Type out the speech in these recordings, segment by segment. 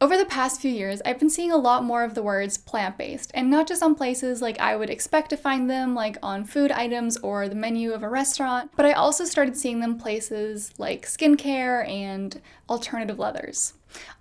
Over the past few years, I've been seeing a lot more of the words plant-based, and not just on places like I would expect to find them, like on food items or the menu of a restaurant, but I also started seeing them places like skincare and alternative leathers.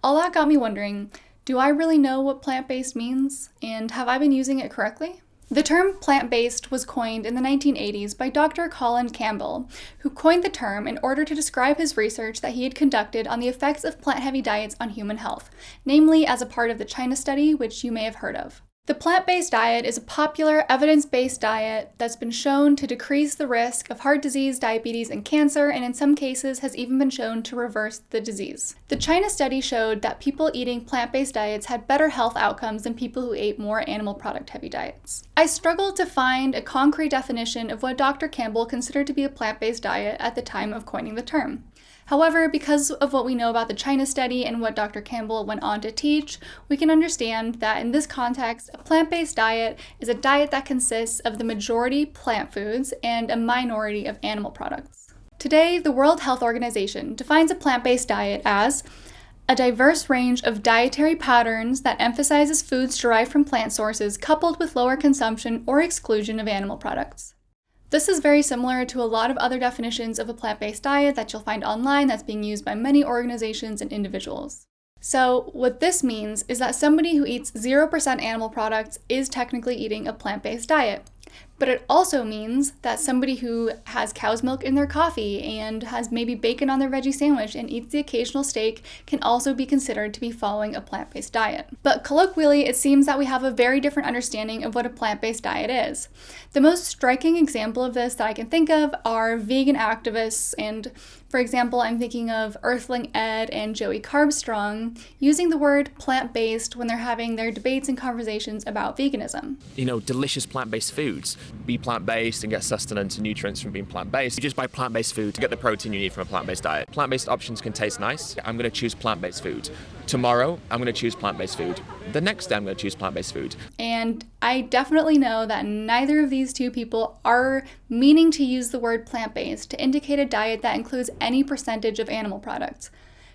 All that got me wondering, do I really know what plant-based means? And have I been using it correctly? The term plant-based was coined in the 1980s by Dr. Colin Campbell, who coined the term in order to describe his research that he had conducted on the effects of plant-heavy diets on human health, namely as a part of the China study, which you may have heard of. The plant-based diet is a popular, evidence-based diet that's been shown to decrease the risk of heart disease, diabetes, and cancer, and in some cases has even been shown to reverse the disease. The China study showed that people eating plant-based diets had better health outcomes than people who ate more animal product-heavy diets. I struggled to find a concrete definition of what Dr. Campbell considered to be a plant-based diet at the time of coining the term. However, because of what we know about the China study and what Dr. Campbell went on to teach, we can understand that in this context, a plant-based diet is a diet that consists of the majority plant foods and a minority of animal products. Today, the World Health Organization defines a plant-based diet as a diverse range of dietary patterns that emphasizes foods derived from plant sources coupled with lower consumption or exclusion of animal products. This is very similar to a lot of other definitions of a plant-based diet that you'll find online that's being used by many organizations and individuals. So what this means is that somebody who eats 0% animal products is technically eating a plant-based diet. But it also means that somebody who has cow's milk in their coffee and has maybe bacon on their veggie sandwich and eats the occasional steak can also be considered to be following a plant-based diet. But colloquially, it seems that we have a very different understanding of what a plant-based diet is. The most striking example of this that I can think of are vegan activists, and for example, I'm thinking of Earthling Ed and Joey Carbstrong using the word plant-based when they're having their debates and conversations about veganism. Delicious plant-based foods. Be plant-based and get sustenance and nutrients from being plant-based. You just buy plant-based food to get the protein you need from a plant-based diet. Plant-based options can taste nice. I'm going to choose plant-based food. Tomorrow, I'm going to choose plant-based food. The next day, I'm going to choose plant-based food. And I definitely know that neither of these two people are meaning to use the word plant-based to indicate a diet that includes any percentage of animal products.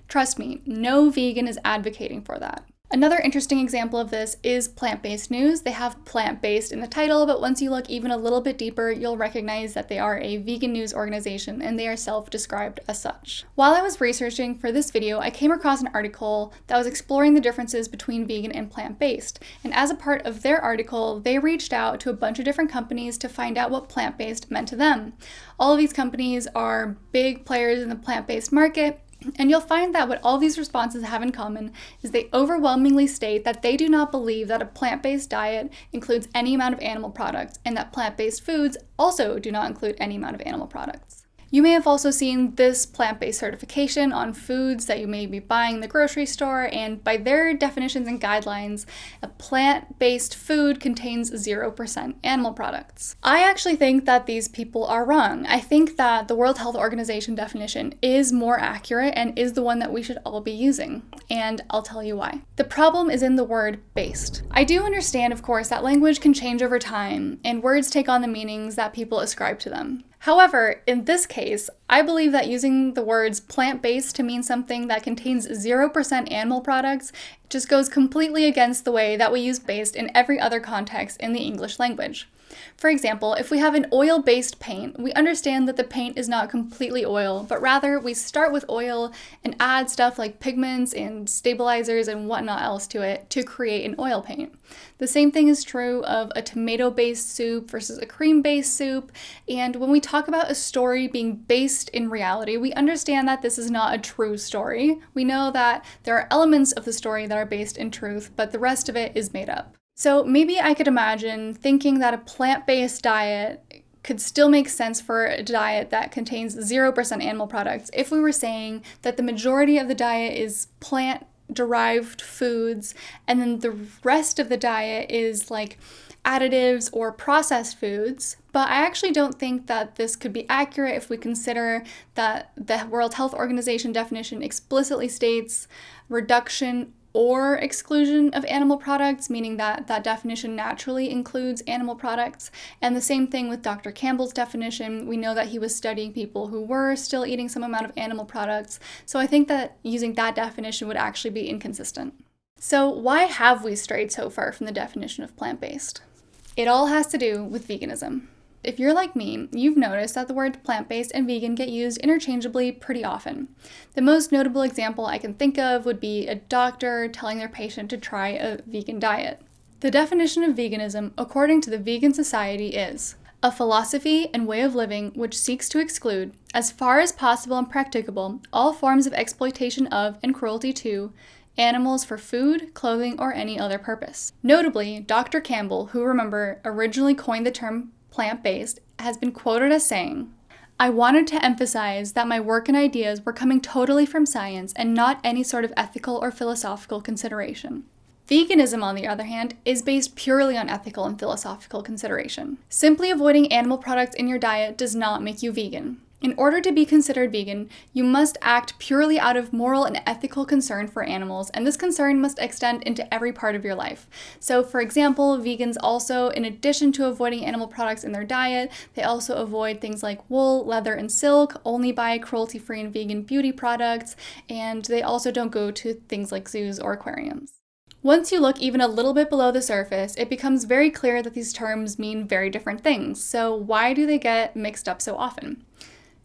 Trust me, no vegan is advocating for that. Another interesting example of this is plant-based news. They have plant-based in the title, but once you look even a little bit deeper, you'll recognize that they are a vegan news organization and they are self-described as such. While I was researching for this video, I came across an article that was exploring the differences between vegan and plant-based. And as a part of their article, they reached out to a bunch of different companies to find out what plant-based meant to them. All of these companies are big players in the plant-based market. And you'll find that what all these responses have in common is they overwhelmingly state that they do not believe that a plant-based diet includes any amount of animal products, and that plant-based foods also do not include any amount of animal products. You may have also seen this plant-based certification on foods that you may be buying in the grocery store, and by their definitions and guidelines, a plant-based food contains 0% animal products. I actually think that these people are wrong. I think that the World Health Organization definition is more accurate and is the one that we should all be using, and I'll tell you why. The problem is in the word based. I do understand, of course, that language can change over time, and words take on the meanings that people ascribe to them. However, in this case, I believe that using the words plant-based to mean something that contains 0% animal products just goes completely against the way that we use based in every other context in the English language. For example, if we have an oil-based paint, we understand that the paint is not completely oil, but rather we start with oil and add stuff like pigments and stabilizers and whatnot else to it to create an oil paint. The same thing is true of a tomato-based soup versus a cream-based soup, and when we talk about a story being based in reality, we understand that this is not a true story. We know that there are elements of the story that are based in truth, but the rest of it is made up. So maybe I could imagine thinking that a plant-based diet could still make sense for a diet that contains 0% animal products if we were saying that the majority of the diet is plant-derived foods and then the rest of the diet is like additives or processed foods. But I actually don't think that this could be accurate if we consider that the World Health Organization definition explicitly states reduction or exclusion of animal products, meaning that that definition naturally includes animal products. And the same thing with Dr. Campbell's definition. We know that he was studying people who were still eating some amount of animal products. So I think that using that definition would actually be inconsistent. So why have we strayed so far from the definition of plant-based? It all has to do with veganism. If you're like me, you've noticed that the words plant-based and vegan get used interchangeably pretty often. The most notable example I can think of would be a doctor telling their patient to try a vegan diet. The definition of veganism, according to the Vegan Society, is a philosophy and way of living which seeks to exclude, as far as possible and practicable, all forms of exploitation of and cruelty to animals for food, clothing, or any other purpose. Notably, Dr. Campbell, who remember originally coined the term plant-based, has been quoted as saying, "I wanted to emphasize that my work and ideas were coming totally from science and not any sort of ethical or philosophical consideration." Veganism, on the other hand, is based purely on ethical and philosophical consideration. Simply avoiding animal products in your diet does not make you vegan. In order to be considered vegan, you must act purely out of moral and ethical concern for animals, and this concern must extend into every part of your life. So, for example, vegans also, in addition to avoiding animal products in their diet, they also avoid things like wool, leather, and silk, only buy cruelty-free and vegan beauty products, and they also don't go to things like zoos or aquariums. Once you look even a little bit below the surface, it becomes very clear that these terms mean very different things. So why do they get mixed up so often?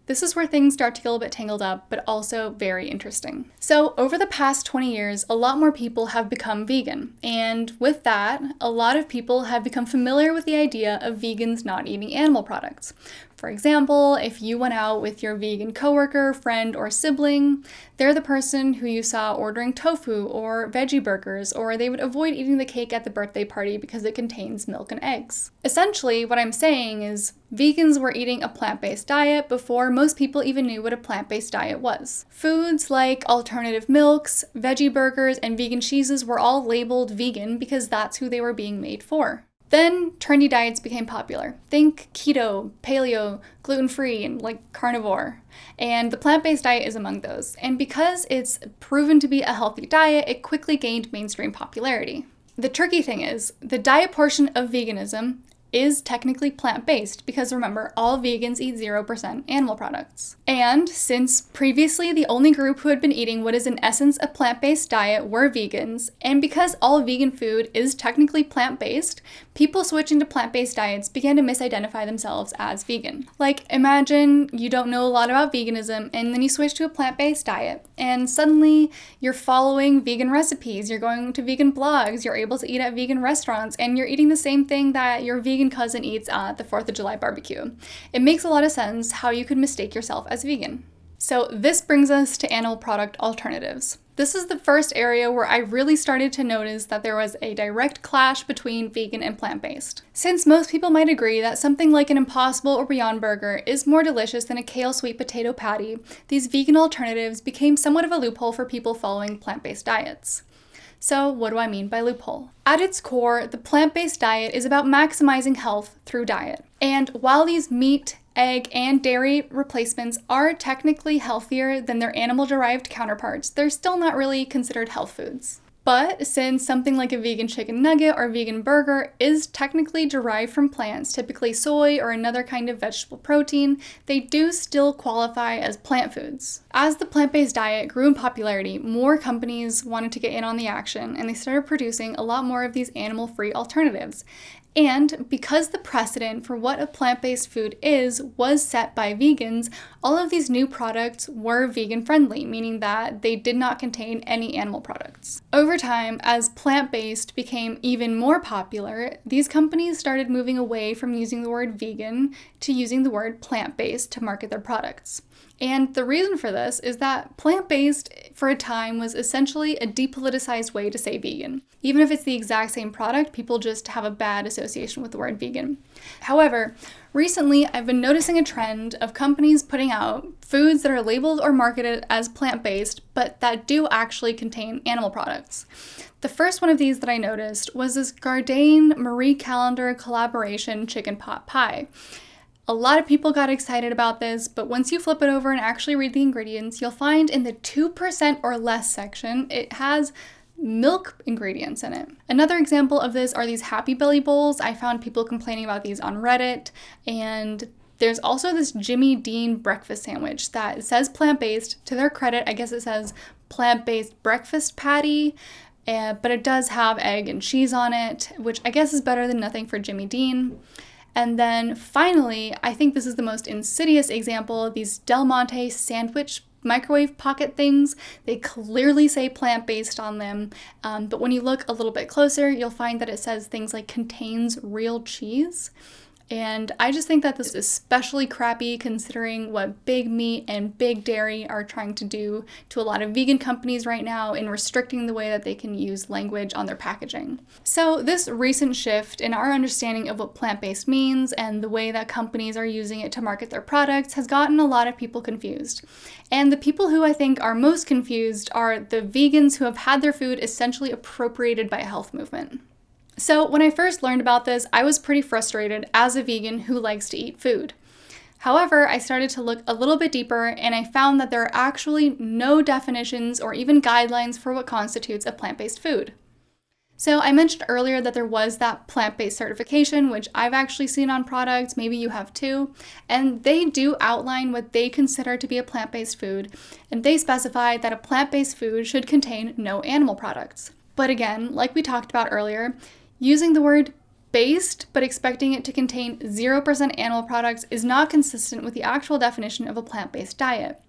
This is where things start to get a little bit tangled up, but also very interesting. So over the past 20 years, a lot more people have become vegan. And with that, a lot of people have become familiar with the idea of vegans not eating animal products. For example, if you went out with your vegan coworker, friend, or sibling, they're the person who you saw ordering tofu or veggie burgers, or they would avoid eating the cake at the birthday party because it contains milk and eggs. Essentially, what I'm saying is vegans were eating a plant-based diet before most people even knew what a plant-based diet was. Foods like alternative milks, veggie burgers, and vegan cheeses were all labeled vegan because that's who they were being made for. Then trendy diets became popular. Think keto, paleo, gluten-free, and like carnivore. And the plant-based diet is among those. And because it's proven to be a healthy diet, it quickly gained mainstream popularity. The tricky thing is, the diet portion of veganism is technically plant-based because remember, all vegans eat 0% animal products. And since previously the only group who had been eating what is in essence a plant-based diet were vegans, and because all vegan food is technically plant-based, people switching to plant-based diets began to misidentify themselves as vegan. Like, imagine you don't know a lot about veganism and then you switch to a plant-based diet and suddenly you're following vegan recipes, you're going to vegan blogs, you're able to eat at vegan restaurants, and you're eating the same thing that your vegan cousin eats at the 4th of July barbecue. It makes a lot of sense how you could mistake yourself as vegan. So this brings us to animal product alternatives. This is the first area where I really started to notice that there was a direct clash between vegan and plant-based. Since most people might agree that something like an Impossible or Beyond Burger is more delicious than a kale sweet potato patty, these vegan alternatives became somewhat of a loophole for people following plant-based diets. So what do I mean by loophole? At its core, the plant-based diet is about maximizing health through diet. And while these meat, egg, and dairy replacements are technically healthier than their animal-derived counterparts, they're still not really considered health foods. But since something like a vegan chicken nugget or vegan burger is technically derived from plants, typically soy or another kind of vegetable protein, they do still qualify as plant foods. As the plant-based diet grew in popularity, more companies wanted to get in on the action, and they started producing a lot more of these animal-free alternatives. And because the precedent for what a plant-based food is was set by vegans, all of these new products were vegan-friendly, meaning that they did not contain any animal products. Over time, as plant-based became even more popular, these companies started moving away from using the word vegan to using the word plant-based to market their products. And the reason for this is that plant-based for a time was essentially a depoliticized way to say vegan. Even if it's the exact same product, people just have a bad association with the word vegan. However, recently I've been noticing a trend of companies putting out foods that are labeled or marketed as plant-based, but that do actually contain animal products. The first one of these that I noticed was this Gardein Marie Callender collaboration chicken pot pie. A lot of people got excited about this, but once you flip it over and actually read the ingredients, you'll find in the 2% or less section, it has milk ingredients in it. Another example of this are these Happy Belly bowls. I found people complaining about these on Reddit, and there's also this Jimmy Dean breakfast sandwich that says plant-based. To their credit, I guess it says plant-based breakfast patty. but it does have egg and cheese on it, which I guess is better than nothing for Jimmy Dean. And then finally, I think this is the most insidious example, these Del Monte sandwich microwave pocket things. They clearly say plant-based on them, but when you look a little bit closer, you'll find that it says things like contains real cheese. And I just think that this is especially crappy considering what big meat and big dairy are trying to do to a lot of vegan companies right now in restricting the way that they can use language on their packaging. So this recent shift in our understanding of what plant-based means and the way that companies are using it to market their products has gotten a lot of people confused. And the people who I think are most confused are the vegans who have had their food essentially appropriated by a health movement. So when I first learned about this, I was pretty frustrated as a vegan who likes to eat food. However, I started to look a little bit deeper and I found that there are actually no definitions or even guidelines for what constitutes a plant-based food. So I mentioned earlier that there was that plant-based certification, which I've actually seen on products, maybe you have too, and they do outline what they consider to be a plant-based food, and they specify that a plant-based food should contain no animal products. But again, like we talked about earlier, using the word based but expecting it to contain 0% animal products is not consistent with the actual definition of a plant-based diet.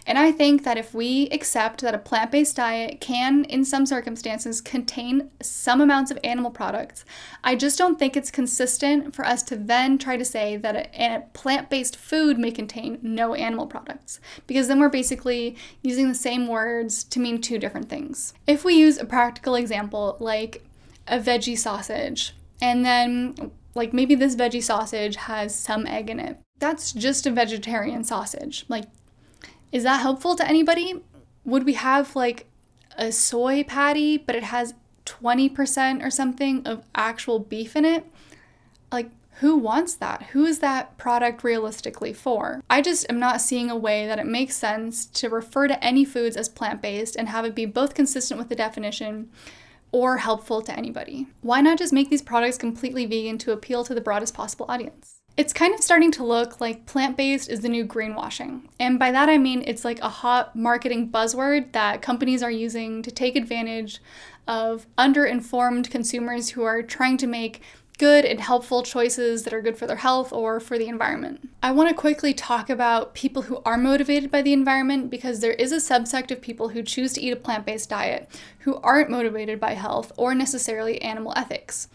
And I think that if we accept that a plant-based diet can, in some circumstances, contain some amounts of animal products, I just don't think it's consistent for us to then try to say that a plant-based food may contain no animal products, because then we're basically using the same words to mean two different things. If we use a practical example like a veggie sausage, and then like maybe this veggie sausage has some egg in it, that's just a vegetarian sausage. Like, is that helpful to anybody? Would we have like a soy patty, but it has 20% or something of actual beef in it? Like, who wants that? Who is that product realistically for? I just am not seeing a way that it makes sense to refer to any foods as plant-based and have it be both consistent with the definition or helpful to anybody. Why not just make these products completely vegan to appeal to the broadest possible audience? It's kind of starting to look like plant-based is the new greenwashing. And by that I mean it's like a hot marketing buzzword that companies are using to take advantage of underinformed consumers who are trying to make good and helpful choices that are good for their health or for the environment. I want to quickly talk about people who are motivated by the environment, because there is a subsect of people who choose to eat a plant-based diet who aren't motivated by health or necessarily animal ethics,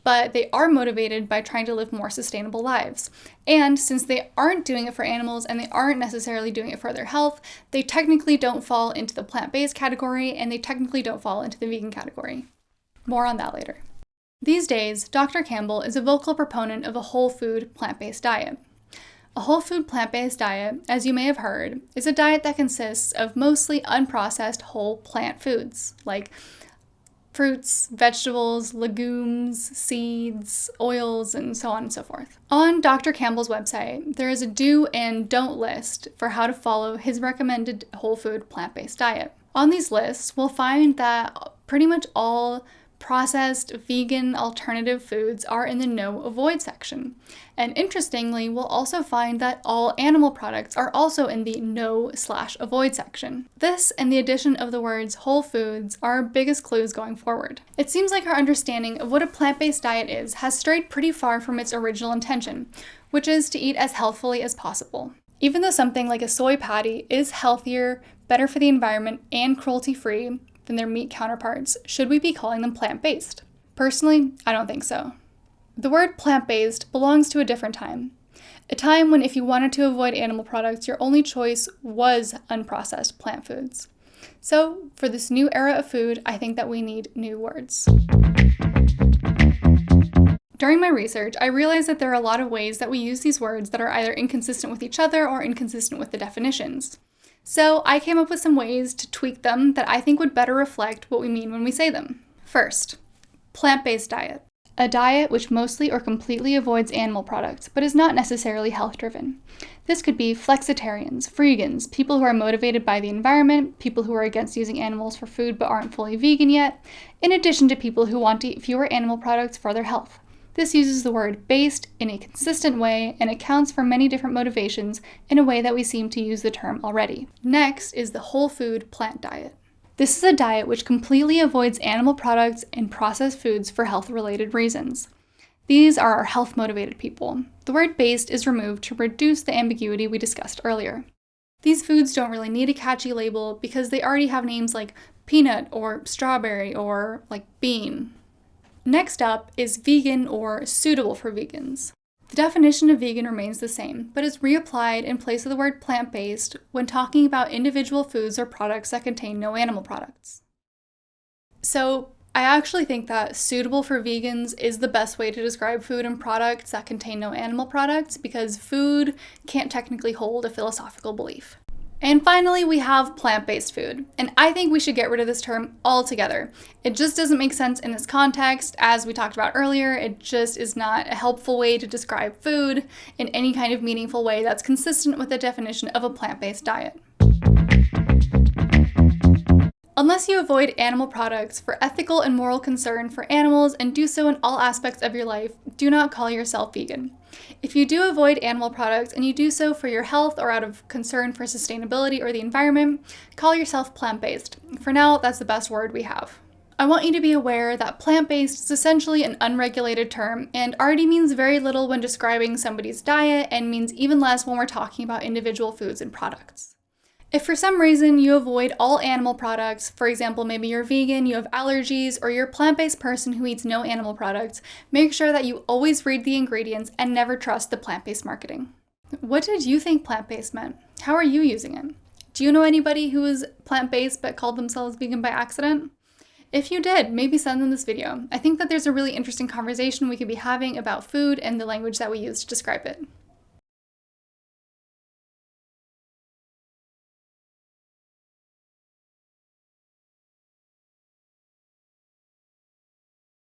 but they are motivated by trying to live more sustainable lives. And since they aren't doing it for animals and they aren't necessarily doing it for their health, they technically don't fall into the plant-based category and they technically don't fall into the vegan category. More on that later. These days, Dr. Campbell is a vocal proponent of a whole food plant-based diet. A whole food plant-based diet, as you may have heard, is a diet that consists of mostly unprocessed whole plant foods, like fruits, vegetables, legumes, seeds, oils, and so on and so forth. On Dr. Campbell's website, there is a do and don't list for how to follow his recommended whole food plant-based diet. On these lists, we'll find that pretty much all processed vegan alternative foods are in the no avoid section. And interestingly, we'll also find that all animal products are also in the no/avoid section. This and the addition of the words whole foods are our biggest clues going forward. It seems like our understanding of what a plant-based diet is has strayed pretty far from its original intention, which is to eat as healthfully as possible. Even though something like a soy patty is healthier, better for the environment, and cruelty-free than their meat counterparts, should we be calling them plant-based? Personally, I don't think so. The word plant-based belongs to a different time. A time when if you wanted to avoid animal products, your only choice was unprocessed plant foods. So, for this new era of food, I think that we need new words. During my research, I realized that there are a lot of ways that we use these words that are either inconsistent with each other or inconsistent with the definitions. So I came up with some ways to tweak them that I think would better reflect what we mean when we say them. First, plant-based diet. A diet which mostly or completely avoids animal products, but is not necessarily health-driven. This could be flexitarians, vegans, people who are motivated by the environment, people who are against using animals for food but aren't fully vegan yet, in addition to people who want to eat fewer animal products for their health. This uses the word based in a consistent way and accounts for many different motivations in a way that we seem to use the term already. Next is the whole food plant diet. This is a diet which completely avoids animal products and processed foods for health-related reasons. These are our health-motivated people. The word based is removed to reduce the ambiguity we discussed earlier. These foods don't really need a catchy label because they already have names like peanut or strawberry or like bean. Next up is vegan or suitable for vegans. The definition of vegan remains the same, but is reapplied in place of the word plant-based when talking about individual foods or products that contain no animal products. So, I actually think that suitable for vegans is the best way to describe food and products that contain no animal products because food can't technically hold a philosophical belief. And finally, we have plant-based food, and I think we should get rid of this term altogether. It just doesn't make sense in this context. As we talked about earlier, it just is not a helpful way to describe food in any kind of meaningful way that's consistent with the definition of a plant-based diet. Unless you avoid animal products for ethical and moral concern for animals and do so in all aspects of your life, do not call yourself vegan. If you do avoid animal products and you do so for your health or out of concern for sustainability or the environment, call yourself plant-based. For now, that's the best word we have. I want you to be aware that plant-based is essentially an unregulated term and already means very little when describing somebody's diet and means even less when we're talking about individual foods and products. If for some reason you avoid all animal products, for example, maybe you're vegan, you have allergies, or you're a plant-based person who eats no animal products, make sure that you always read the ingredients and never trust the plant-based marketing. What did you think plant-based meant? How are you using it? Do you know anybody who is plant-based but called themselves vegan by accident? If you did, maybe send them this video. I think that there's a really interesting conversation we could be having about food and the language that we use to describe it.